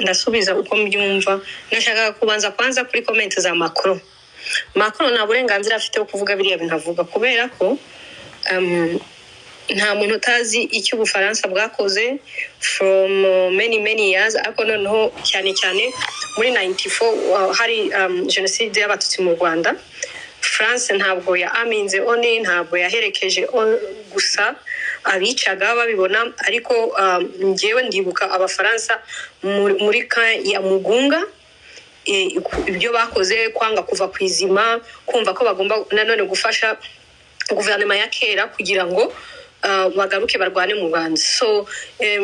ndasubiza uko mbyumva. Nashaka kubanza kwanza kuri comment za Macron nta burenganzira afite wo kuvuga biriya bintu avuga, kubera ko nta muntu utazi icyo Ubufaransa bwakoze from many years. Ariko noneho cyane muri 94 hari genocide y'abatutsi mu Rwanda. France ntabwo ya aminze one, ntabwo yaherekeje gusa abicaga babibona, ariko ngewe ndibuka Abafaransa muri ka ya Mugunga ibyo bakoze, kwanga kuva kwizima, kumva ko bagomba nanone gufasha guverinoma ya kera kugira ngo bagaruke barwane mu Rwanda. So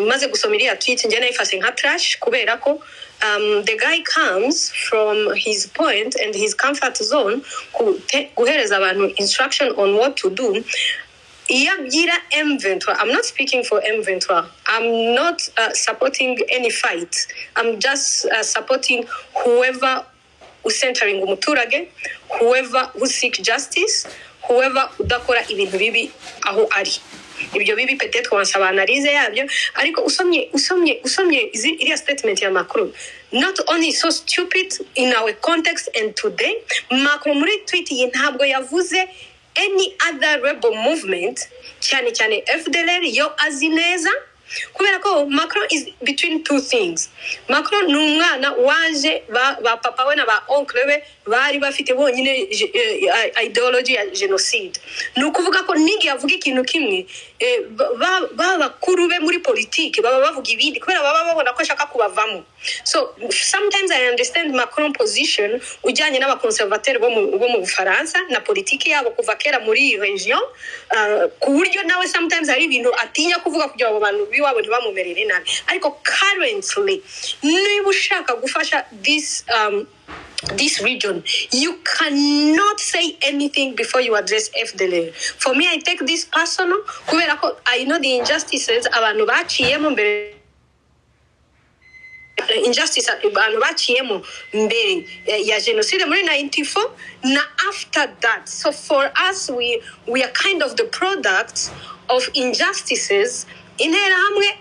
maze gusoma iriya tweet njye nayifashe nka trash, kubera ko the guy comes from his point and his comfort zone guhereza abantu instruction on what to do. Iby'ira M23, I'm not speaking for M23. I'm not supporting any fight. I'm just supporting whoever who's centering umuturage, whoever who seek justice, whoever udakora ibintu bibi aho ari. Ibyo bibi peut-être wansaba analyse yabyo, ariko usomye iriya statement ya Macron, not only so stupid in our context and today. Macron muri tweet ye ntabwo yavuze any other rebel movement cyane FDLR yo azineza, kubera ko Macron is between two things. Macron numwana waje ba papa we na ba oncle we bari bafite bonyine ideology ya genocide. Nukuvuga ko nigi yavuga ikintu kimwe bakuru be muri politique baba bavuga ibindi, kubera baba babona ko ashaka kubavamo. So sometimes I understand Macron position ujyanye n'abakonservateur bo mu Bufaransa na politique yabo kuva kera muri region, ku buryo nawe sometimes hari ibintu atinya kuvuga kugira abo bantu biwabo ntibamumerere nabi. Ariko currently niba ushaka gufasha this region, you cannot say anything before you address FDLR. For me, I take this personal, kubera ko I know the injustices abantu baciyemo mbere, injustice abantu baciyemo mbere ya genocide muri 94 na after that. So for us, we are kind of the product of injustices. Intare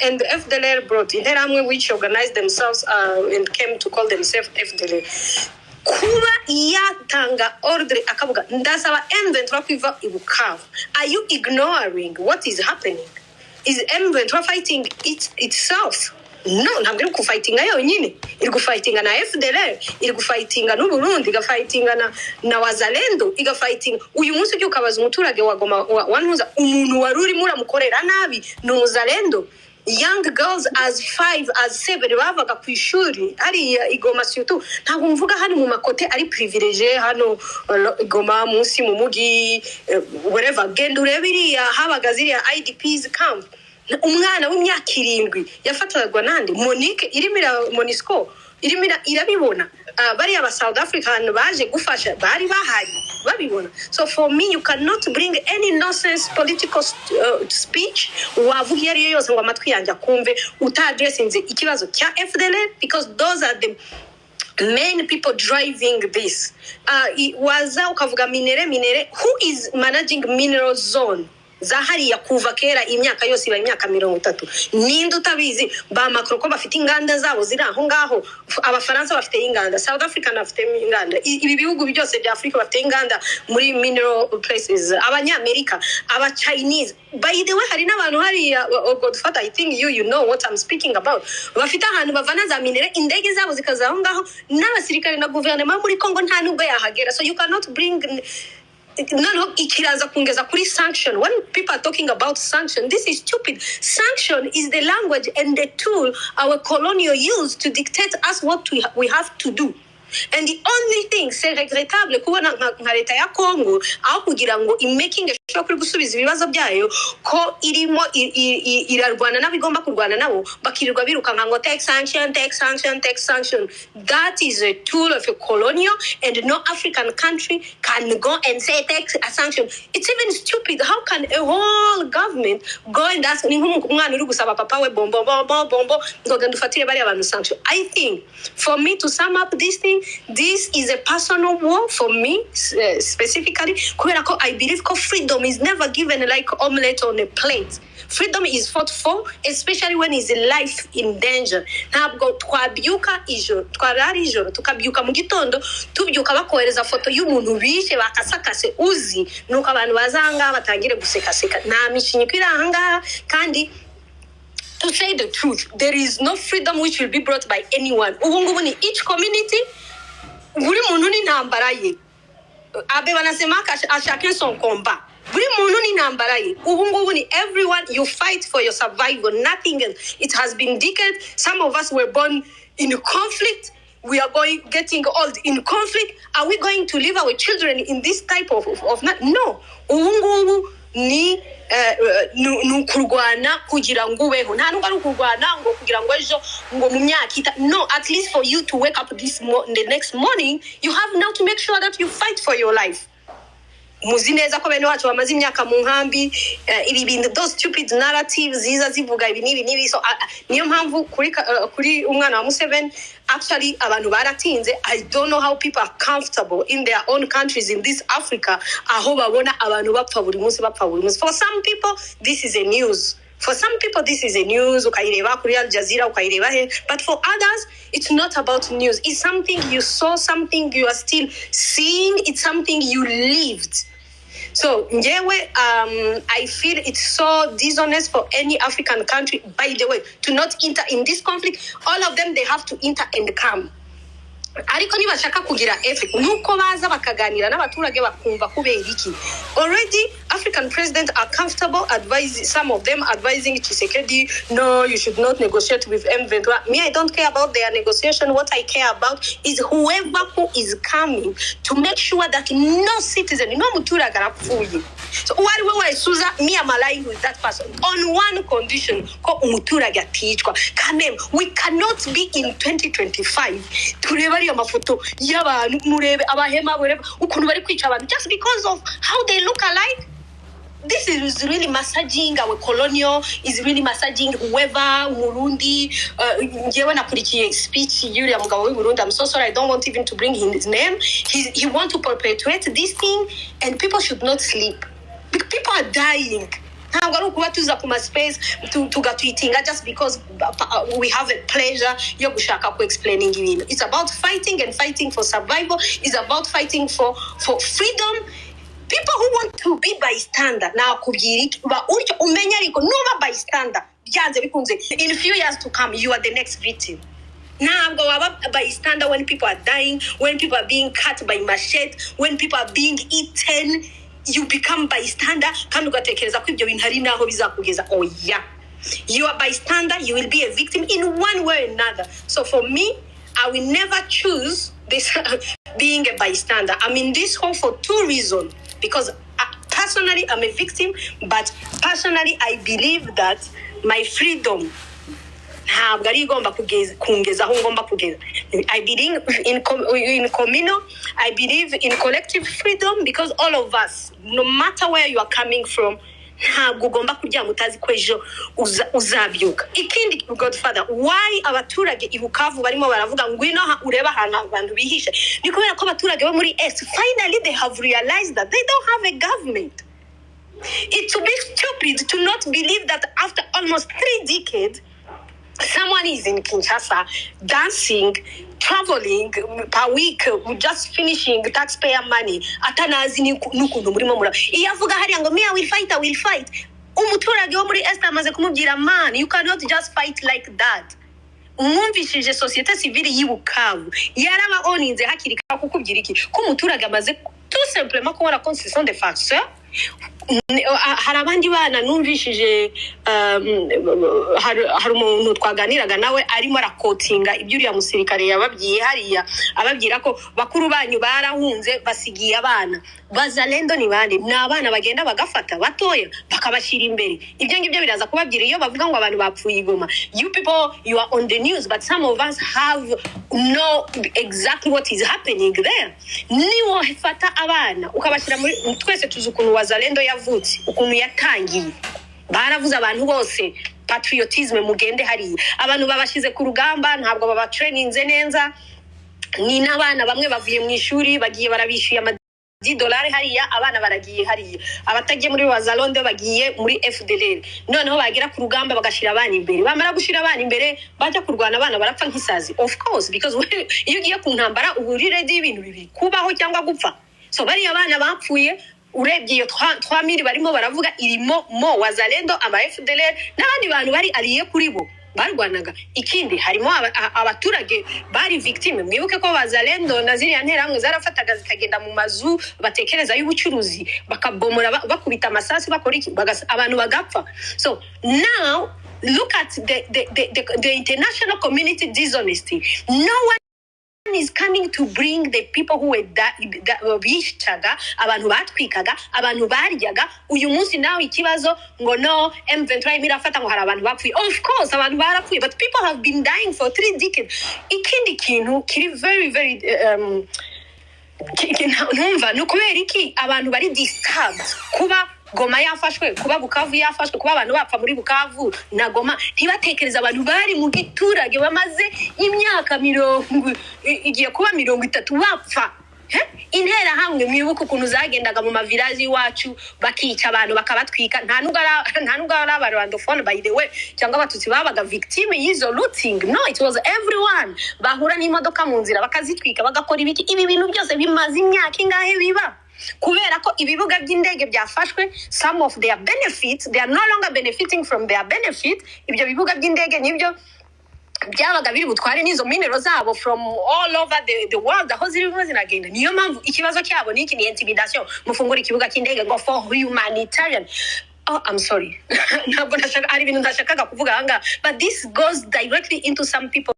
and FDLR brought Intare, which organized themselves and came to call themselves FDLR. Kuba yatanga ordre akavuga ndasaba M23 kwiva i Bukavu. Are you ignoring what is happening? Is M23 fighting itself? No, ntabwo iri kufightinga yonyine, iri kufightinga na FDLR, iri kufightinga n'u Burundi, igafightinga na wazalendo, igafightinga. Uyu munsi ugiye ukabaza umuturage wa Goma wantuza umuntu wari urimo uramukorera nabi no wazalendo. Young girls as 5 as 7 bavaga ku ishuri ari Igoma surtout. Ntabwo mvuga hano mu makote ari privilege hano Igoma munsi mu mugi wherever genda urebiriya habaga ziriya IDPs camp. Umwana w'imyaka 7 yafatagwa nande Monique irimira Monisco irimira irabibona. Bari aba South African baje gufasha bari bahari babibona. So for me, you cannot bring any nonsense political speech wavuga yari yose ngo amatwi yanjye akumve utaddressinze ikibazo cya FDLR, because those are the main people driving this. Waza ukavuga minere, who is managing mineral zone zahari ya kuva kera imyaka yose iba imyaka 30. Ninde utabizi ba Macron ko bafite inganda zabo ziri aho ngaho? Abafaransa bafite inganda, South Africa bafite inganda, ibi bihugu byose bya Africa bafite inganda muri mineral places, abanyamerika, aba Chinese. By the way, hari n'abantu hari Godfather, I think you know what I'm speaking about. Bafite ahantu bavana za minere, indege zabo zikaza aho ngaho, n'abasirikare na guverinoma muri Congo nta nubwo yahagera. So you cannot bring no ikiraza kungeza kuri sanction. When people are talking about sanction, this is stupid. Sanction is the language and the tool our colonial used to dictate us what we have to do. And the only thing c'est regrettable kubona nka leta ya Congo aho kugira ngo imaking sure kuri gusubiza ibibazo byayo ko irimo irarwana nabigomba kurwana nabo bakirirwa biruka ngo take sanction. That is a tool of a colonial, and no African country can go and say take a sanction. It's even stupid. How can a whole government go and ask umwana uri gusaba papa we bombo ngo ndufatire bari abantu sanction? I think for me to sum up this thing, saying this is a personal war for me, specifically. I believe freedom is never given like omelette on a plate. Freedom is fought for, especially when is life in danger. Ntabwo twabyuka ijoro, twarara ijoro, tukabyuka mu gitondo, tubyuka bakohereza foto y'umuntu bishe bakasakase uzi, nuko abantu bazanga batangire gusekaseka. Nta mishinyiko iri ahangaha kandi to say the truth, there is no freedom which will be brought by anyone. Ubungubu ni each community, buri muntu ni ntambara ye. Abe banasema à chacun son combat. Buri muntu ni ntambara ye. Ubungubu ni everyone, you fight for your survival, nothing else. It has been decades. Some of us were born in conflict. We are getting old in conflict. Are we going to leave our children in this type of no. Ubungubu ni nukurwana kugira ngo ubeho nta nubwo ari ukurwana ngo kugira ngo ejo ngo mu myaka no, at least for you to wake up the next morning, you have now to make sure that you fight for your life. Muzi neza ko bene wacu bamaze imyaka mu nkambi, ibi bintu those stupid narratives ziza zivuga ibi nibi, so niyo mpamvu kuri umwana wa Museveni actually abantu baratinze. I don't know how people are comfortable in their own countries in this Africa aho babona abantu bapfa buri munsi. For some people this is a news. For some people this is a news, ukayireba kuri Al Jazeera, ukayireba he, but for others it's not about news. It's something you saw, something you are still seeing, it's something you lived. So I feel it's so dishonest for any African country, by the way, to not enter in this conflict. All of them, they have to enter and come. Ariko nibashaka kugira effect nuko baza bakaganira n'abaturage bakumva kubera iki. Already African presidents are comfortable some of them advising Tshisekedi, no, you should not negotiate with M23. Me, I don't care about their negotiation. What I care about is whoever who is coming to make sure that no citizen, no muturage arapfuye. So waliwe waisuza, me am aligned with that person on one condition, ko umuturage aticwa. Kamem, we cannot be in 2025 tureba ariyo mafoto y'abantu murebe abahema bureba ukuntu bari kwica abantu just because of how they look alike. This is really massaging our colonial, is really massaging whoever Murundi. Njewe nakurikiye speech yuri ya mugabo w'Uburundi. I'm so sorry, I don't want even to bring his name. He want to perpetuate this thing, and people should not sleep. People are dying. Ntabwo ari ukuba tuza kuma space tugatwitinga just because we have a pleasure yo gushaka ku explaining ibintu. It's about fighting and fighting for survival. It's about fighting for freedom. People who want to be bystander now kubwiriki ba uryo umenya ariko nuba bystander byanze bikunze in few years to come you are the next victim. Ntabwo waba bystander when people are dying, when people are being cut by machete, when people are being eaten. You become bystander kandi ugatekereza ko ibyo bintu ari naho bizakugeza. Oh yeah, you are bystander, you will be a victim in one way or another. So for me, I will never choose this being a bystander. I'm in this hole for two reasons. Because personally I'm a victim, but personally I believe that my freedom ntabwo ari igomba kungeza aho ngomba kugeza. I believe in communal, I believe in collective freedom, because all of us, no matter where you are coming from, ntabwo ugomba kujya mutazi ko ejo uzabyuka. Ikindi Godfather, why abaturage ibukavu barimo baravuga ngwino ureba ahantu abantu bihishe, ni kubera ko abaturage bo muri est finally they have realized that they don't have a government. It's a bit stupid to not believe that after almost 3 decades someone is in Kinshasa dancing, traveling per week, just finishing taxpayer money. Atanazi nukuntu murimo mura. Iyavuga hariya ngo me I will fight. Umuturage wo muri Est amaze kumubwira man, you cannot just fight like that. Umwumvishije societe civile yibukavu yaraba oninze hakiri kukubwira iki ko umuturage amaze tout simplement kubona constitution de facteur. Hari abandi bana numvishije hari umuntu twaganiraga nawe arimo arakotinga ibyo uriya musirikare yababwiye hariya, ababwira ko bakuru banyu barahunze basigiye abana. Bazalendo ni bande? Ni abana bagenda bagafata batoya bakabashira imbere. Ibyo ngibyo biraza kubabwira iyo bavuga ngo abantu bapfuye igoma. You people, you are on the news, but some of us have know exactly what is happening there. Niwo fata abana ukabashira muri twese tuzi ukuntu wazalendo yavutse, ukuntu yatangiye. Baravuze abantu bose patriotisme mugende hariya. Abantu babashize ku rugamba ntabwo baba traininze neza. ni n'abana bamwe bavuye mu ishuri bagiye barabishyuye $10 hariya, abana baragiye hariya, abatagiye muri Wazalonde bagiye muri FDLR, noneho bagera ku rugamba bagashira abana imbere, bamara gushira abana imbere bajya kurwana, abana barapfa nk'isazi, of course, because iyo ugiye ku ntambara uba uri ready ibintu bibiri, kubaho cyangwa gupfa. So bariya abana bapfuye, urebye iyo 3000 barimo baravuga irimo mo Wazalendo, aba FDLR n'abandi bantu bari aliye kuri bo barwanaga. Ikindi harimo abaturage bari victime. Mwibuke ko Wazalendo na ziriya nterahamwe zarafataga zikagenda mu mazu batekereza y'ubucuruzi, bakabomora bakubita amasasi, bakora iki, abantu bagapfa. So now look at the international community dishonesty. No one is coming to bring the people who were bishaga, abantu batwikaga, abantu baryaga. Uyu munsi nawe ikibazo ngo no M23 imirafata ngo hari abantu bapfuye. Of course abantu barapfuye, but people have been dying for 3 decades. Ikindi kintu kiri very numva no kubera iki abantu bari disturbed kuba Goma yafashwe, kuba Bukavu yafashwe, kuba abantu bapfa muri Bukavu na Goma, ntibatekereza abantu bari mu giturage bamaze imyaka 30 igiye kuba 30 bapfa. Intera hamwe mwibuka ukuntu zagendaga mu mavilazi iwacu bakica abantu bakabatwika, nta nubwo ari abarwandofone by the way, cyangwa abatutsi babaga victime y'izo looting. No, it was everyone. Bahura n'imodoka mu nzira bakazitwika bagakora ibiki. Ibi bintu byose bimaze imyaka ingahe biba kubera ko ibibuga by'indege byafashwe. Some of their benefits, they are no longer benefiting from their benefit. Ibyo bibuga by'indege nibyo byabaga biri butware n'izo minerals zabo from all over the world, aho zirimo zinagenda. Niyo mpamvu ikibazo cyabo ni iki, ni intimidation. Mufungura ikibuga cy'indege ngo for humanitarian. Oh, I'm sorry. Ntabwo ndashaka ari ibintu ndashakaga kuvuga hanga, but this goes directly into some people's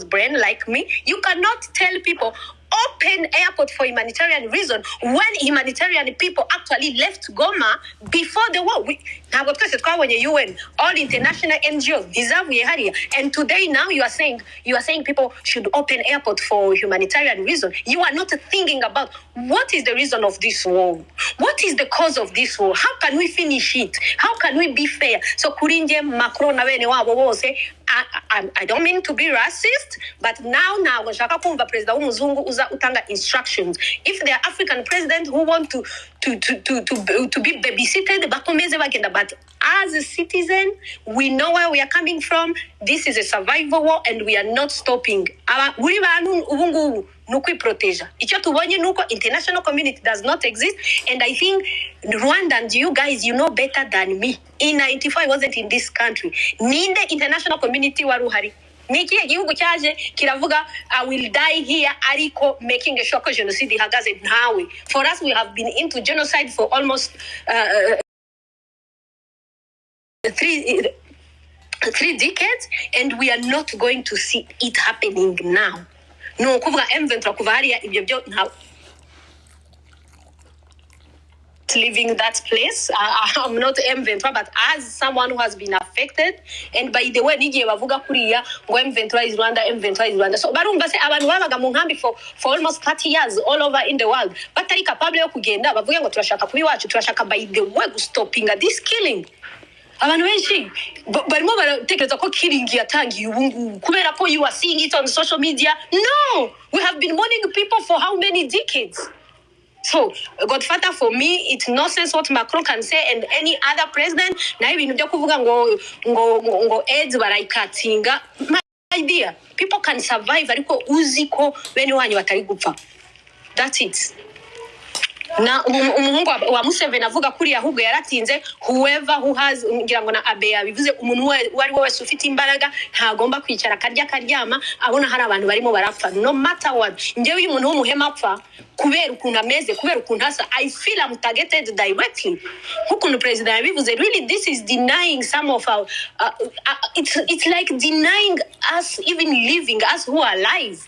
brain like me. You cannot tell people open airport for humanitarian reason when humanitarian people actually left Goma before the war. Ntabwo twese twabonye UN, all international NGOs bizavuye hariya, and today now you are saying people should open airport for humanitarian reason. You are not thinking about what is the reason of this war, what is the cause of this war, how can we finish it, how can we be fair. So kurinje Macron na bene wabo bose, I don't mean to be racist, but now nshaka kumva president w'umuzungu uza utanga instructions. If there are African president who want to be babysitted, bakomeze bagenda. But as a citizen, we know where we are coming from. This is a survival war and we are not stopping. Buri bantu ubungubu nuko iproteja. Icyo tubonye nuko international community does not exist, and I think Rwanda and you guys, you know better than me. In 94 I wasn't in this country. Ninde international community wari uhari? Nikiye gihugu cyaje kiravuga I will die here ariko making a sure ko genocide ihagaze ntawe. For us, we have been into genocide for almost 3 decades, and we are not going to see it happening now. No kuvuga M23 kuva hariya ibyo byo ntawe leaving that place. I'm not M23, but as someone who has been affected, and by the way nigiye bavuga kuriya ngo M23 is Rwanda, so barumva se abantu babaga mu nkambi for almost 30 years all over in the world batari capable yo kugenda bavuga ngo turashaka kubi wacu, turashaka by the way stopping this killing. Abantu benshi barimo baratekereza ko killing yatangiye ubungu kubera ko you are seeing it on social media. No, we have been warning people for how many decades. So, Godfather, for me, it's nonsense what Macron can say and any other president. Na ibintu byo kuvuga ngo AIDS barayikatinga. My idea, people can survive ariko uziko bene wanyu batari gupfa. That's it. Na umuhungu wa Museveni avuga kuri ahubwo yaratinze, whoever who has ngira ngo na Abeya bivuze umuntu wari wese ufite imbaraga ntagomba kwicara karyama abona hari abantu barimo barapfa no matter what. Ngewe uyu muntu w'umuhema apfa kubera ukuntu ameze, kubera ukuntu hasa, I feel I'm targeted directly. Hukuntu president yabivuze, really this is denying some of our it's like denying us even living, us who are alive.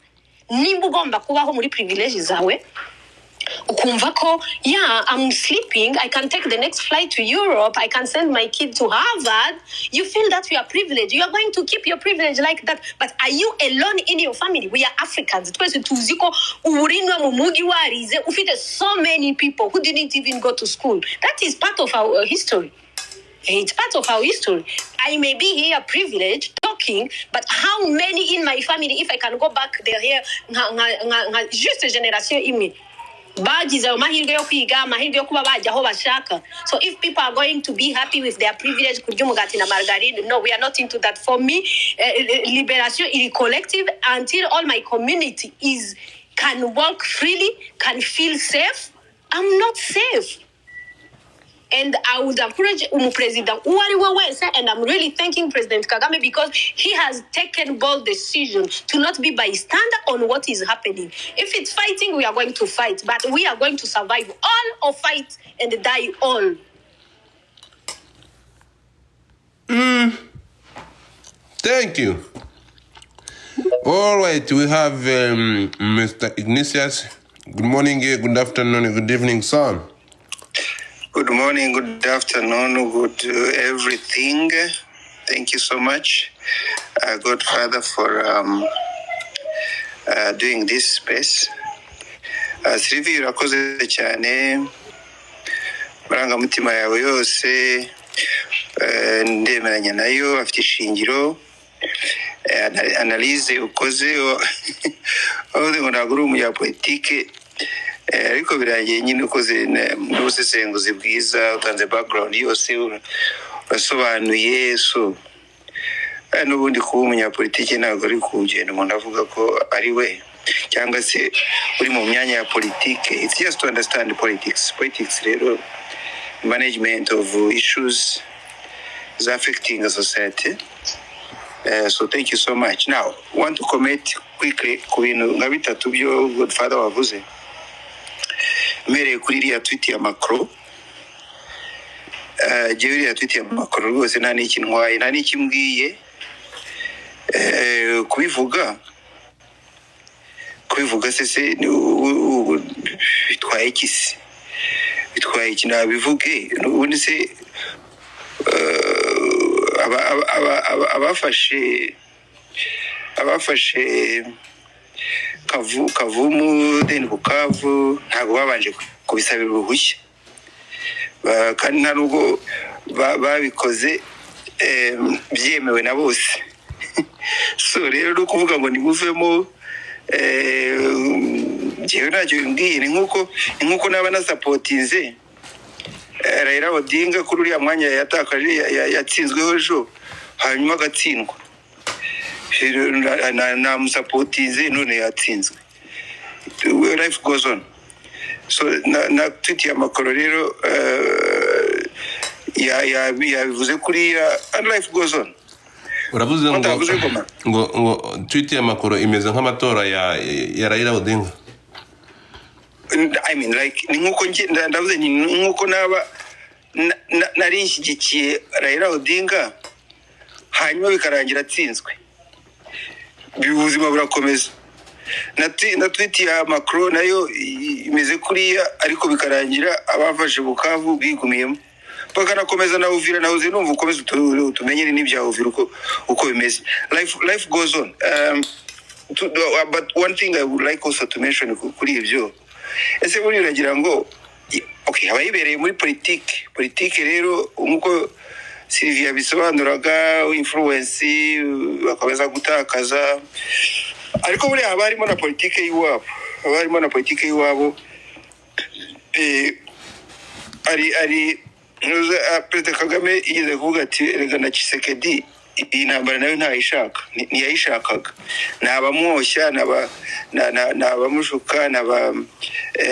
Nimba ugomba kubaho muri privileges zawe ukumva ko yeah, I'm sleeping, I can take the next flight to Europe, I can send my kid to Harvard, you feel that you are privileged, you are going to keep your privilege like that. But are you alone in your family? We are Africans. Twese tuziko uburinwa mu mugi warize ufite so many people who didn't even go to school. That is part of our history. It's part of our history. I may be here privileged talking, but how many in my family, if I can go back there here, just a generation imwe bagize ayo mahirwe yo kwiga, amahirwe yo kuba bajya aho bashaka. So if people are going to be happy with their privilege kurya umugati na margarine, no, we are not into that. For me, liberation is collective until all my community can walk freely, can feel safe. I'm not safe. And I would encourage President Uwariwe, and I'm really thanking President Kagame because he has taken bold decisions to not be bystander on what is happening. If it's fighting, we are going to fight, but we are going to survive all or fight and die all. Thank you. All right, we have Mr. Ignatius. Good morning, good afternoon, good evening, sir. Good morning, good afternoon, good everything. Thank you so much, Godfather, for doing this space. Sylvie, urakoze cyane, marangamutima yawe yose ndemeranya nayo, afite ishingiro, analyse ukoze, aho ngo ntabwo uri umunyapolitike, ariko birangiye nyine ukoze n'ubusesenguzi bwiza, utanze background yose, urasobanuye. So n'ubundi kuba umunyapolitike ntabwo ari kugenda umuntu avuga ko ari we cyangwa se uri mu myanya ya politike. It's just to understand politics. Politics rero, management of issues is affecting a society. So thank you so much. Now, I want to comment quickly ku bintu nka bitatu byo Godfather wavuze. Mere kuri iriya tweet ya Macron. Jewe iriya tweet ya Macron rwose nta n'iki ntwaye, nta n'iki mbwiye. Kubivuga se bitwaye iki se? Bitwaye iki nabivuge? Ubundi se abafashe Kavumu then Bukavu ntago babanje kubisabira uruhushya, kandi nta nubwo babikoze byemewe na bose. So rero no kuvuga ngo nimuvemo, jewe ntacyo bimbwiye. Ni nkuko naba na supportinze Raila Odinga kuri uriya mwanya yatakaje, yatsinzweho ejo hanyuma agatsindwa, na musapotize none yatsinzwe. Life goes on. So na tweet ya Macron rero yabivuze kuri and life goes on. Uravuze ngo tweet ya Macron imeze nk'amatora ya Raila Odinga. I mean, like ni nkuko ndavuze ni nkuko naba nari nshyigikiye Raila Odinga hanyuma bikarangira atsinzwe, ubuzima burakomeza. Na tweet ya Macron nayo imeze kuriya, ariko bikarangira abafashe Bukavu bigumiyemo, bakanakomeza na Uvira. Na uzi numva ukomeza tumenyere n'ibya Uvira uko bimeze. Life goes on. But one thing I would like also to mention kuri ibyo, ese buri uragira ngo okay, abayibereye muri politike rero nkuko Sylvia bisobanuraga, influence bakomeza gutakaza, ariko buri abarimo na politike y'iwabo, ari President Kagame yigeze kuvuga ati rega na Tshisekedi iyi ntambara nayo ntiyayishakaga, nabamwoshya nabamushuka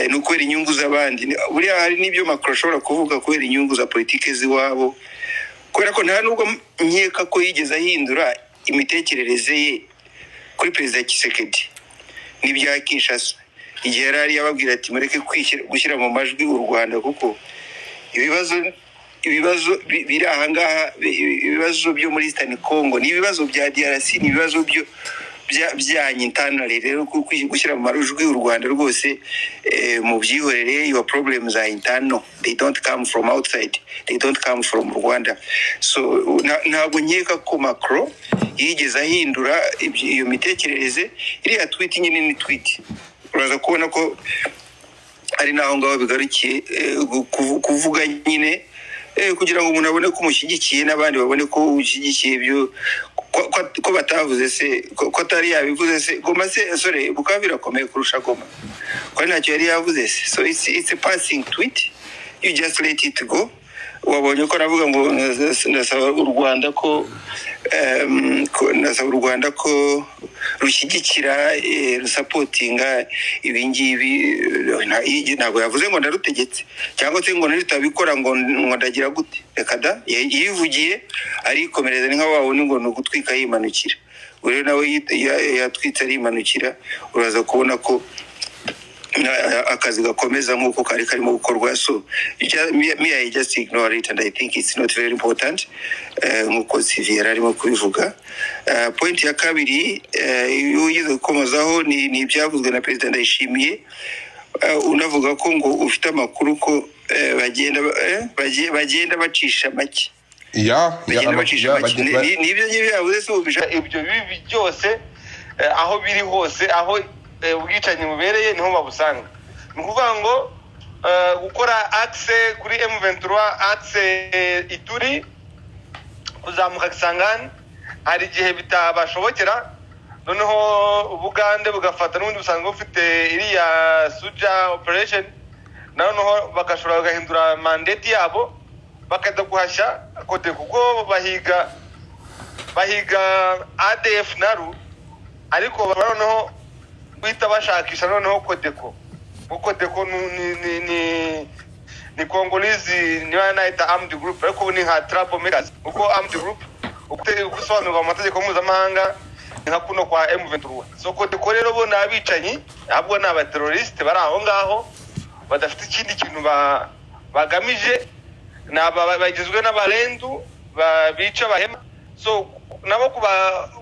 no kwera inyungu z'abandi. Buri hari n'ibyo Macron ashobora kuvuga kwera inyungu za politike z'iwabo, kubera ko nta nubwo nkeka ko yigeze ahindura imitekerereze ye kuri President Tshisekedi n'ibya Kinshasa igihe yari yababwira ati mureke gushyira mu majwi u Rwanda, kuko ibibazo biri ahangaha, ibibazo byo muri Eastern Congo ni ibibazo bya DRC, ni ibibazo byo byanyu internally. Rero gushyira mu majwi u Rwanda rwose mu byihorere, your problems are internal, they don't come from outside, they don't come from Rwanda. So ntabwo nkeka ko Macron yigeze ahindura iyo mitekerereze. Iriya tweet nyine ni tweet, uraza kubona ko ari naho ngaho bigarukiye kuvuga nyine kugira ngo umuntu abone ko umushyigikiye n'abandi babone ko ushyigikiye ibyo ko batavuze se ko atari yabivuze se Goma se sorry Bukavu irakomeye kurusha Goma ko ntacyo yari yavuze se. So it's a passing tweet, you just let it go. Wabonye ko navuga ngo ndasaba u Rwanda ko rushyigikira rusapotinga ibingibi, ntabwo yavuze ngo ndarutegetse cyangwa se ngo naritabikora ngo ndagira gute. Reka da yivugiye arikomereza, ni nka wabone ngo ni ugutwika yimanukira. Rero nawe yatwitse arimanukira, uraza kubona ko akazi gakomeza nk'uko kari karimo gukorwa. So I just ignore it and I think it's not very important nk'uko Sivera arimo kubivuga. Point ya kabiri uyize gukomozaho ni ibyavuzwe na President Ndayishimiye, unavuga ko ngo ufite amakuru ko bagenda bacisha make. Nibyo yavuze. So ibyo bibi byose aho biri hose, aho ubwicanyi bubereye niho babusanga. Ni ukuvuga ngo gukora axe kuri M23, axe Ituri kuzamuka Kisangani, hari igihe bitabashobokera, noneho Ubugande bugafata n'ubundi busanzwe bufite iriya Suja operation, noneho bagashobora bagahindura mandate yabo bakajya guhashya kote, kuko bahiga ADF naru, ariko noneho bita bashakisha noneho Kodeko. Kodeko ni Congolese niba naita armed group, ariko ni nka troublemakers, uko armed group ukusobanurwa mu mategeko mpuzamahanga nka kuno kwa M23. So Kodeko rero bo nabicanyi, ahubwo ni abateroriste bari aho ngaho badafite ikindi kintu bagamije, bagizwe n'abarendu bica bahema. So nabo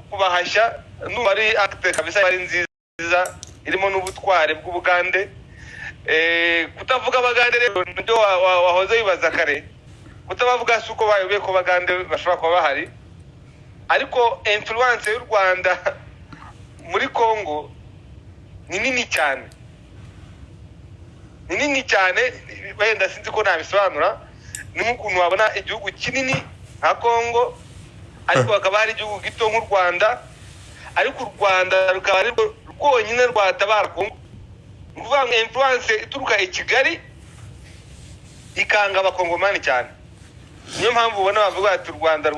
kubahashya n'ubari acte kabisa bari nziza irimo n'ubutware bw'Ubugande. Kutavuga Abagande rero ndio wahoze bibaza kare, kutabavuga suko bayobe ko Bagande bashobora kuba bahari, ariko influence y'u Rwanda muri Congo ni nini cyane, wenda sinzi ko nabisobanura. Ni nk'ukuntu wabona igihugu kinini nka Congo ariko bakaba hari igihugu gito nk'u Rwanda, ariko u Rwanda rukaba ari rwonyine rwatabara Congo. Ni ukuvuga ngo influence ituruka i Kigali ikanga abakongomani cyane. Niyo mpamvu ubona bavuga ati Rwanda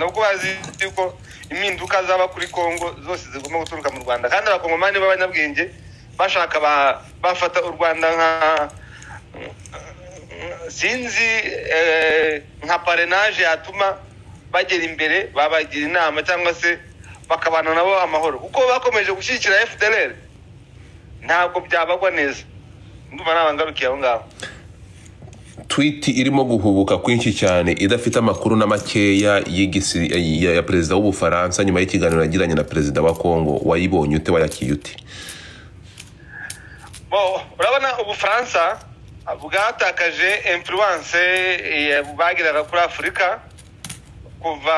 kuko bazi yuko impinduka zaba kuri Congo zose zigomba guturuka mu Rwanda, kandi abakongomani b'abanyabwenge bashaka bafata u Rwanda sinzi nka parrainage yatuma bagera imbere, babagira inama cyangwa se bakabana nabo amahoro, kuko bakomeje gushyigikira FDLR ntabwo byabagwa neza. Ndumva nabangarukiye aho ngaho. Tweet irimo guhubuka kwinshi cyane idafite amakuru na makeya ya Perezida w'Ubufaransa nyuma y'ikiganiro yagiranye na Perezida wa Congo, wayibonye ute, wayakiye ute? Urabona Ubufaransa bwatakaje influence bagiraga kuri Afurika kuva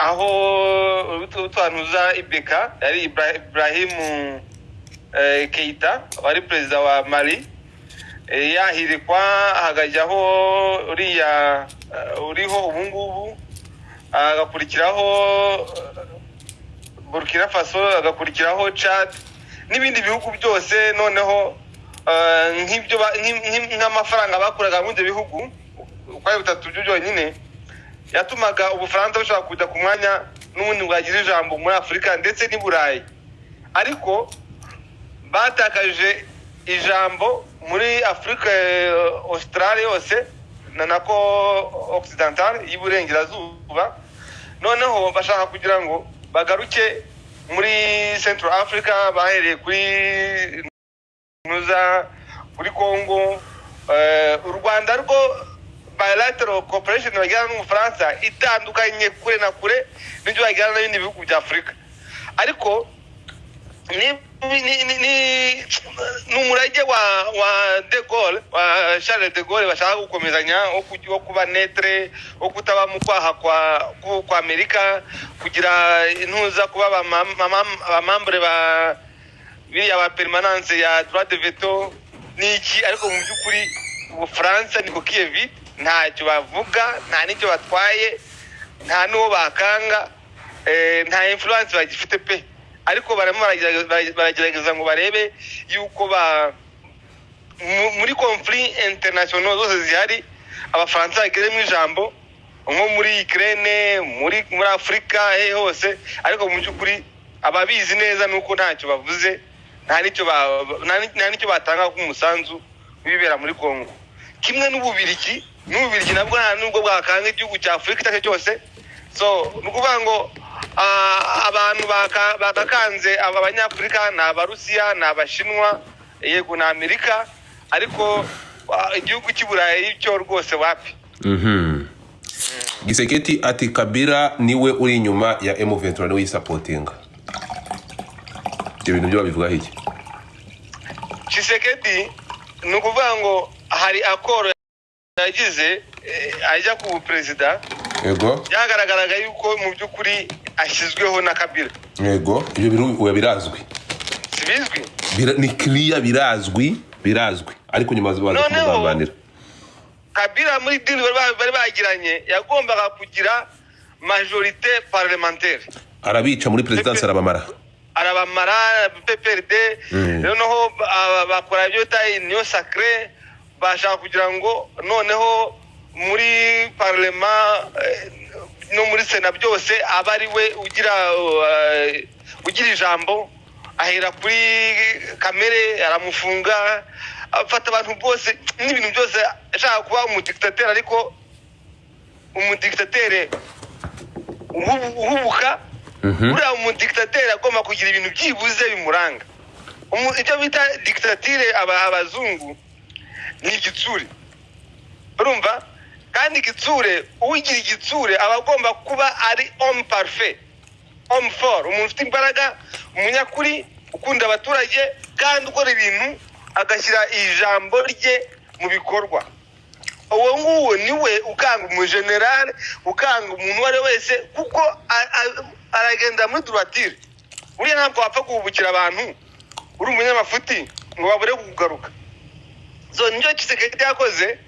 aho utwanuza Ibeka yari Ibrahim Keita wari perezida wa Mali, yahirikwa hagajyaho uriho ubungubu, agakurikiraho Burkina Faso, agakurikiraho Chad n'ibindi bihugu byose. Noneho nk'amafaranga bakuraga mu byo bihugu uko ari bitatu byonyine yatumaga Ubufaransa bushobora kujya ku mwanya n'ubundi bwagira ijambo muri Afurika ndetse n'i Burayi, ariko batakaje ijambo muri Afrika Australia yose nako Occidental y'Iburengerazuba. Noneho bashaka kugira ngo bagaruke muri Central Africa, bahereye kuri Congo. U Rwanda rwo bilateral cooperation bagirana n'Ubufaransa itandukanye kure na kure n'ibyo bagirana n'ibindi bihugu bya Afurika, ariko ni umurage wa De Gaulle, wa Charles de Gaulle bashaka gukomezanya wo kuba netre, wo kutaba mu kwaha kwa Amerika, kugira intuza kuba abamambre ba biriya ba permanence ya droit de veto n'iki. Ariko mu by'ukuri Ubufaransa niko Kiev ntacyo bavuga, nta n'icyo batwaye, nta n'uwo bakanga, nta influence bagifite pe. Ariko barimo baragerageza ngo barebe yuko muri conflit international zose zihari abafaransa bagiremo ijambo, nko muri Ukraine, muri Afrika hose. Ariko mu by'ukuri ababizi neza nuko ntacyo bavuze, nta n'icyo batanga k'umusanzu bibera muri Congo. Kimwe n'Ububirigi nabwo nta nubwo bwakanga igihugu cya Afrika icyo cyose. So nukuvuga ngo abantu bakakanze abanyafurika ni Abarusiya, ni Abashinwa, yego na Amerika, ariko igihugu cy'Iburayi cyo rwose wapi. Gisekedi ati Kabila niwe uri inyuma ya M23 niwe yisapotinga. Ibyo bintu byo babivuga iki? Gisekedi nukuvuga ngo hari akoro yagize ajya ku president. Yego. Yagaragaraga yuko mu by'ukuri ashyizweho na Kabila. Yego, ibyo bintu birazwi. Sibizwi? Ni clear, birazwi. Ariko nyuma baza kumugambanira. Kabila muri deal bari bagiranye yagombaga kugira majorité parlementaire. Arabica muri presidence arabamara PPRD. Noneho bakora ibyo union sacrée, bashaka kugira ngo noneho muri parlement no muri sena byose abari we ugira ijambo. Ahera kuri kamere aramufunga, afata abantu bose n'ibintu byose, ashaka kuba umudictateur. Ariko umudictateur uhubuka, uriya umudictateur agomba kugira ibintu byibuze bimuranga. Icyo bita dictature abazungu ni igitsure, urumva? Kandi igitsure, uwigira igitsure aba agomba kuba ari homme parfait, homme fort, umuntu ufite imbaraga, umunyakuri, ukunda abaturage, kandi ukora ibintu agashyira ijambo rye mu bikorwa. Uwo nguwo niwe ukanga umugeneral, ukanga umuntu wari wese, kuko aragenda muri droiture. Uriya ntabwo wapfa guhubukira abantu uri umunyamafuti ngo babure kugaruka. So nicyo Kisekedi yakoze.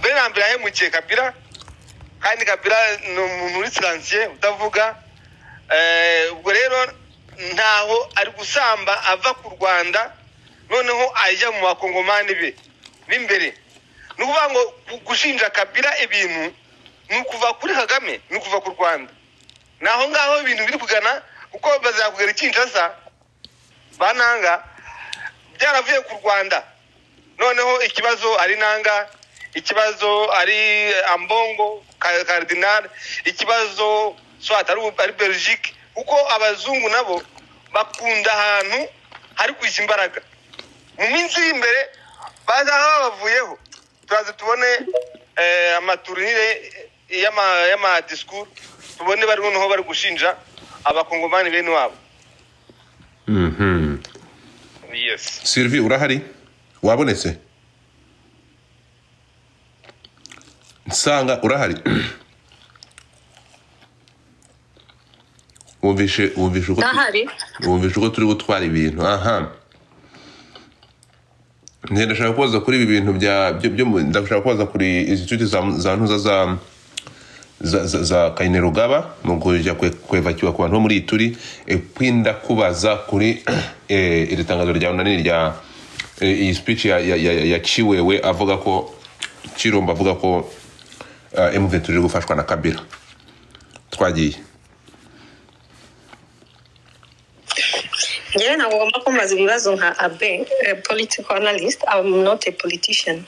Benambira yahemukiye Kabila, kandi Kabila ni umuntu uri silencieux utavuga. Ubwo rero ntaho ari gusamba ava ku Rwanda noneho ajya mu bakongomani be b'imbere. Nukuvuga ngo gushinja Kabila ibintu nukuva kuri Kagame, nukuva ku Rwanda. Naho ngaho ibintu biri kugana, uko bazakugera Kinshasa bananga byaravuye ku Rwanda. Noneho ikibazo ari nanga, ikibazo ari Ambongo Cardinal, ikibazo swat ari Belgique, kuko abazungu nabo bakunda ahantu hari kwisha imbaraga. Mu minsi y'imbere bazaho bavuyeho, turaze tubone amaturnire y'ama discours, tubone bari noneho bari gushinja abakongomani bene wabo. Yes. Sylvie urahari? Wabonetse? Nsanga urahari? Wumvishe uko turi gutwara ibintu. Aha. Ndashaka kubaza kuri ibi bintu ndashaka kubaza kuri institute za ntuza za Kainerugaba mu kujya kwevakiwa ku bantu muri Ituri. Kwinda kubaza kuri iri tangazo rya unanini rya iyi speech ya Chiwewe avuga ko Chiromba avuga ko M23 iri gufashwa na Kabila. Twagiye. Njyewe ntabwo ngomba kumbaza ibibazo nka Abe, a political analyst. I'm not a politician.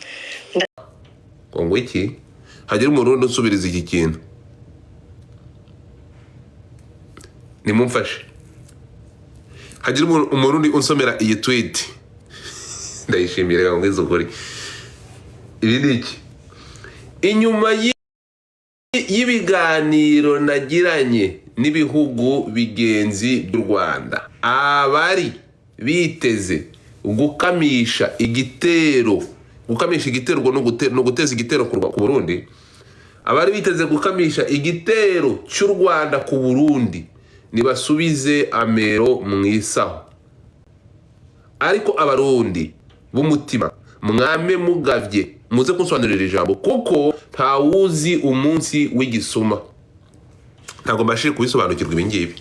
Kongo iki? Hagira umuntu usubiriza iki kintu. Nimumfashe. Hagira umuntu unsomera iyi tweet. Ndayishimira ngo ngizo kuri. Ibi ni iki? Inyuma y'ibiganiro nagiranye n'ibihugu bigenzi by'u Rwanda, abari biteze gukamisha igitero no guteza igitero ku Burundi, abari biteze gukamisha igitero cy'u Rwanda ku Burundi nibasubize amero mwisaho. Ariko abarundi b'umutima mwame mugavye muze kunsobanurira ijambo kuko ntawuzi umunsi w'igisuma. Ntago mbashije kubisobanukirwa ibingibi.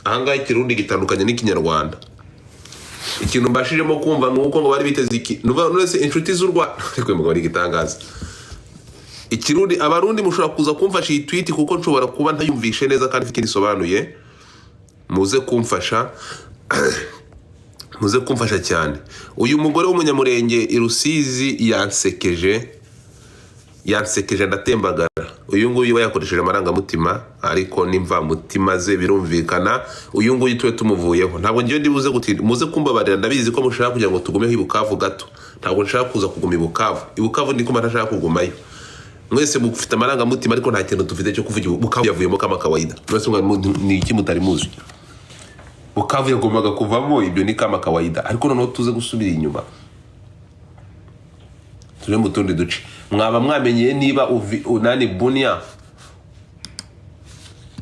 Ahangaha ikirundi gitandukanye n'ikinyarwanda. Ikintu mbashijemo kumva nuko ngo bari biteze iki nurese inshuti z'u Rwanda ariko ngo bari gitangaza. Ikirundi abarundi mushobora kuza kumfasha iyi tweet kuko nshobora kuba ntayumvishe neza kandi ifite isobanuye. Muze kumfasha muze kumfasha cyane. Uyu mugore w'umunyamurenge i Rusizi yansekeje ndatembagara. Uyu nguyu yakoresheje amarangamutima ariko nimva mutima ze birumvikana. Uyu nguyu tuwe tumuvuyeho. Ntabwo ngiye ndibuze gutinda muze kumbabarira ndabizi ko mushaka kugira ngo tugumeho ibukavu gato. Ntabwo nshaka kuza kuguma ibukavu. Ibukavu ndiko ntashaka kugumayo. Mwese mufite amarangamutima ariko nta kintu tufite cyo kuvuga Bukavu yavuyemo kama kawaida. Mwese ni iki mutari muzi. Bukavu yagombaga kuvamo ibyo ni kama kawaida ariko noneho tuze gusubira inyuma. Turi mu tundi duce. Mwaba mwamenye niba unani Bunia.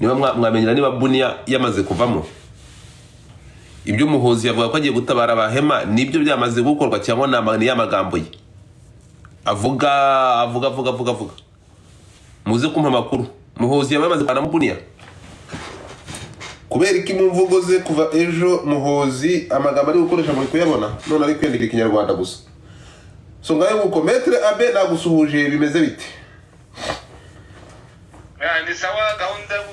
Niba mwamenyera niba Bunia yamaze kuvamo. Ibyo Muhozi yavuga ko agiye gutabara abahema nibyo byamaze gukorwa cyangwa namani y'amagambo ye. Avuga. Muze kumpa amakuru. Muhozi yamaze kana Bunia. Kubera iki mu mvugo ze kuva ejo Muhozi amagambo ari gukoresha muri kuyabona none ari kwandika ikinyarwanda gusa. So ngayo uko metre abe nagusuhuje bimeze bite? Ni sawa gahunda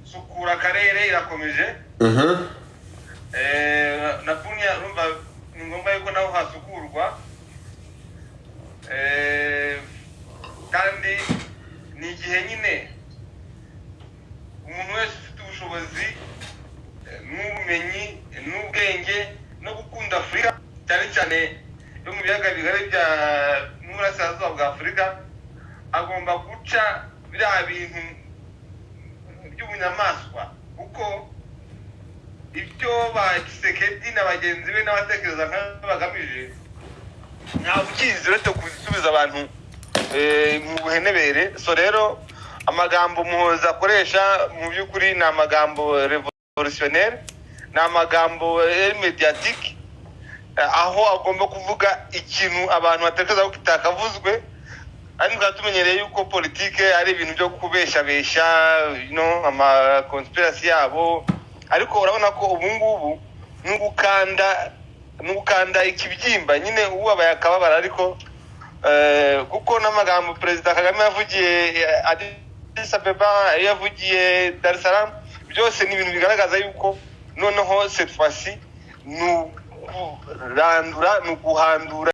gusukura karere irakomeje. Na Bunia rumva ni ngomba yuko naho hasukurwa. Kandi ni igihe nyine umuntu wese ufite ubushobozi n'ubumenyi n'ubwenge no gukunda Afurika cyane cyane yo mu biyaga bigari bya n'Uburasirazuba bwa Afurika agomba guca biriya bintu by'ubunyamaswa kuko ibyo ba Kisekedi na bagenzi be n'abatekereza nk'abagamije nta bukizi uretse gusubiza abantu mu buhenebere. So rero amagambo Muhozi akoresha mu by'ukuri ni amagambo revolutionnaire, ni amagambo mediatique, aho agomba kuvuga ikintu abantu batekereza ko kitakavuzwe. Ariko tumenyereye yuko politike ari ibintu byo kubeshabesha ama conspiracy yabo, ariko urabona ko ubu ngubu n'ugukanda ikibyimba nyine ubabaye akababara. Ariko kuko n'amagambo Perezida Kagame yavugiye Addis Abeba, yavugiye Dar es Salaam, byose ni ibintu bigaragaza yuko noneho cette fois-ci ni uguhandura